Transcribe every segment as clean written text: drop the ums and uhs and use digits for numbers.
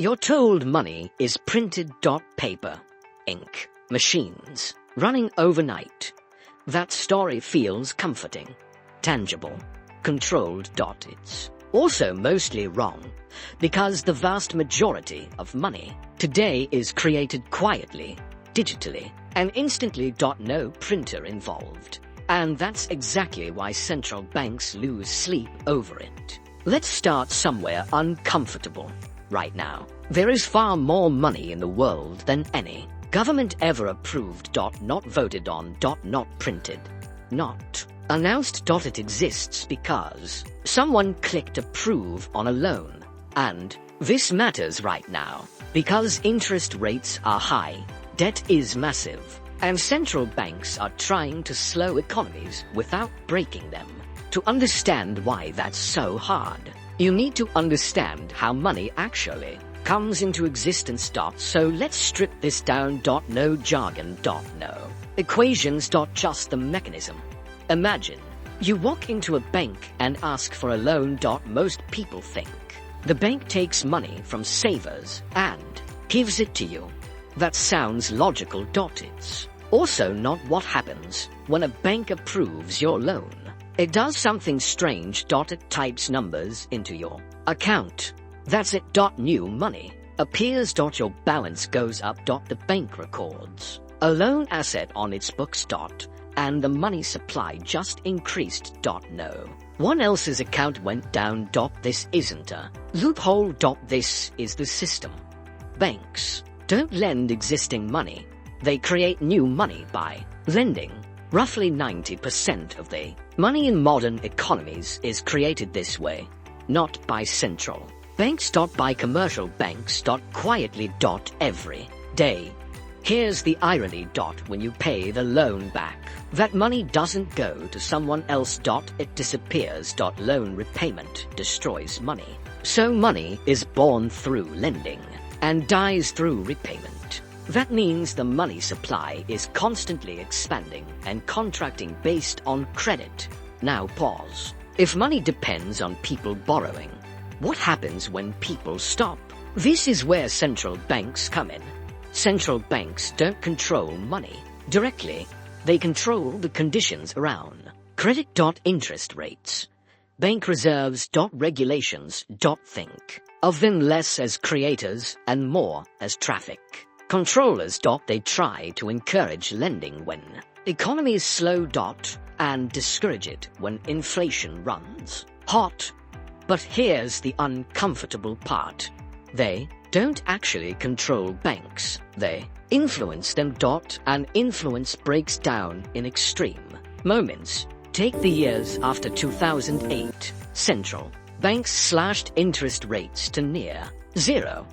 You're told money is printed. Paper, ink, machines, running overnight. That story feels comforting, tangible, controlled. It's also mostly wrong, because the vast majority of money today is created quietly, digitally, and instantly. No printer involved. And that's exactly why central banks lose sleep over it. Let's start somewhere uncomfortable. Right now, there is far more money in the world than any government ever approved. Not voted on. Not printed. Not announced. It exists because someone clicked approve on a loan. And this matters right now because interest rates are high, debt is massive, and central banks are trying to slow economies without breaking them. To understand why that's so hard, you need to understand how money actually comes into existence. So let's strip this down. No jargon. No equations. Just the mechanism. Imagine you walk into a bank and ask for a loan. Most people think the bank takes money from savers and gives it to you. That sounds logical. It's also not what happens when a bank approves your loan. It does something strange. It types numbers into your account. That's it. New money appears. Your balance goes up. The bank records a loan asset on its books. And the money supply just increased. No one else's account went down. This isn't a loophole. This is the system. Banks don't lend existing money. They create new money by lending. Roughly 90% of the money in modern economies is created this way, not by central banks. By commercial banks. Quietly. Every day. Here's the irony. When you pay the loan back, that money doesn't go to someone else. It disappears. Loan repayment destroys money. So money is born through lending and dies through repayment. That means the money supply is constantly expanding and contracting based on credit. Now pause. If money depends on people borrowing, what happens when people stop? This is where central banks come in. Central banks don't control money directly. They control the conditions around credit. Interest rates, bank reserves. Regulations. Think of them less as creators and more as traffic controllers. They try to encourage lending when economies slow. And discourage it when inflation runs hot. But here's the uncomfortable part. They don't actually control banks. They influence them. And influence breaks down in extreme moments. Take the years after 2008. Central banks slashed interest rates to near zero.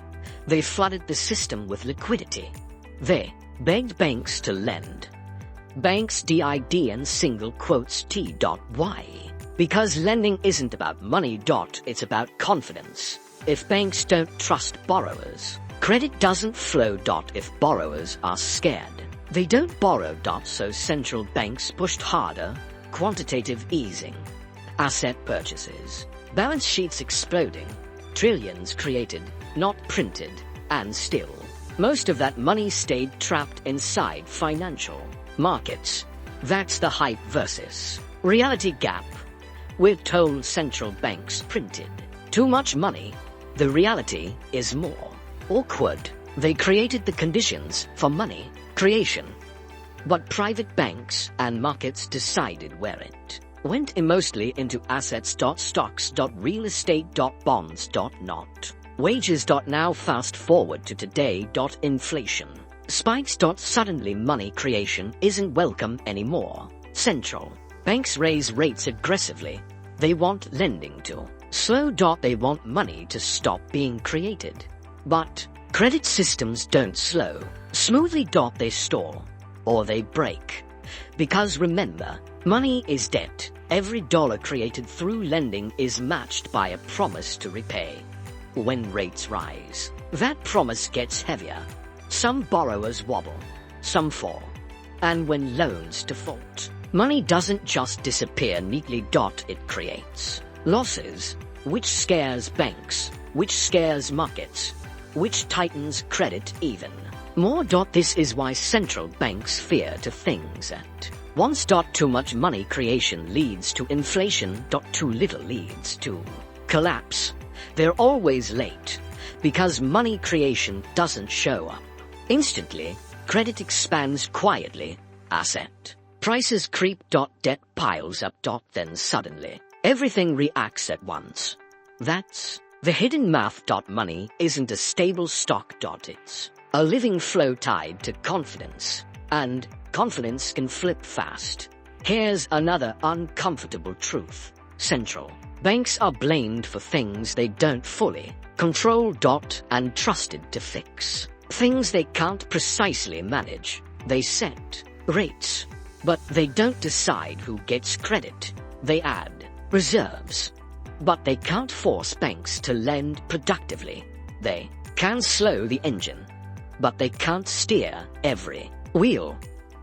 They flooded the system with liquidity. They begged banks to lend. Banks did and single quotes T. Why? Because lending isn't about money. It's about confidence. If banks don't trust borrowers, credit doesn't flow. If borrowers are scared, they don't borrow. So central banks pushed harder. Quantitative easing, asset purchases, balance sheets exploding, trillions created, not printed, and still, most of that money stayed trapped inside financial markets. That's the hype versus reality gap. We're told central banks printed too much money. The reality is more awkward. They created the conditions for money creation, but private banks and markets decided where it went mostly into assets. Stocks. Real estate. Bonds. Not wages. Now fast forward to today. Inflation spikes. Suddenly money creation isn't welcome anymore. Central banks raise rates aggressively. They want lending to slow. They want money to stop being created. But credit systems don't slow smoothly. They stall or they break. Because remember, money is debt. Every dollar created through lending is matched by a promise to repay. When rates rise, that promise gets heavier. Some borrowers wobble, some fall. And when loans default, money doesn't just disappear neatly. It creates losses, which scares banks, which scares markets, which tightens credit even more. This is why central banks fear to things at once. Too much money creation leads to inflation. Too little leads to collapse. They're always late because money creation doesn't show up instantly. Credit expands quietly. Asset prices creep. Debt piles up. Then suddenly everything reacts at once. That's the hidden math. Money isn't a stable stock. It's a living flow tied to confidence, and confidence can flip fast. Here's another uncomfortable truth. Central banks are blamed for things they don't fully control. And trusted to fix things they can't precisely manage. They set rates, but they don't decide who gets credit. They add reserves, but they can't force banks to lend productively. They can slow the engine, but they can't steer every wheel.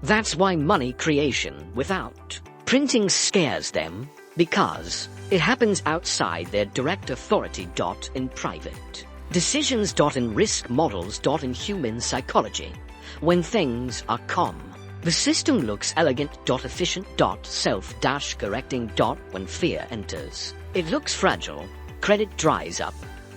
That's why money creation without printing scares them, because it happens outside their direct authority. In private decisions. In risk models. In human psychology. When things are calm, the system looks elegant. Efficient. Self-correcting. When fear enters, it looks fragile. Credit dries up.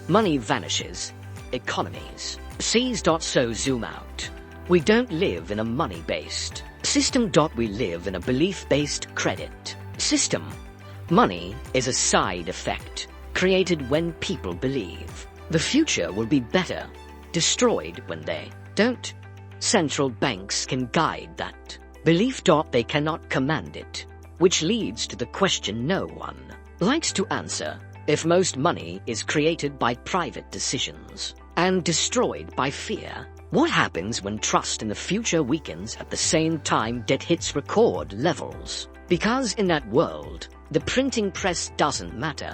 Money vanishes. Economies seize. So zoom out. We don't live in a money-based system. We live in a belief-based credit system. Money is a side effect created when people believe the future will be better, destroyed when they don't. Central banks can guide that belief. They cannot command it, which leads to the question no one likes to answer. If most money is created by private decisions and destroyed by fear, what happens when trust in the future weakens at the same time debt hits record levels? Because in that world, the printing press doesn't matter.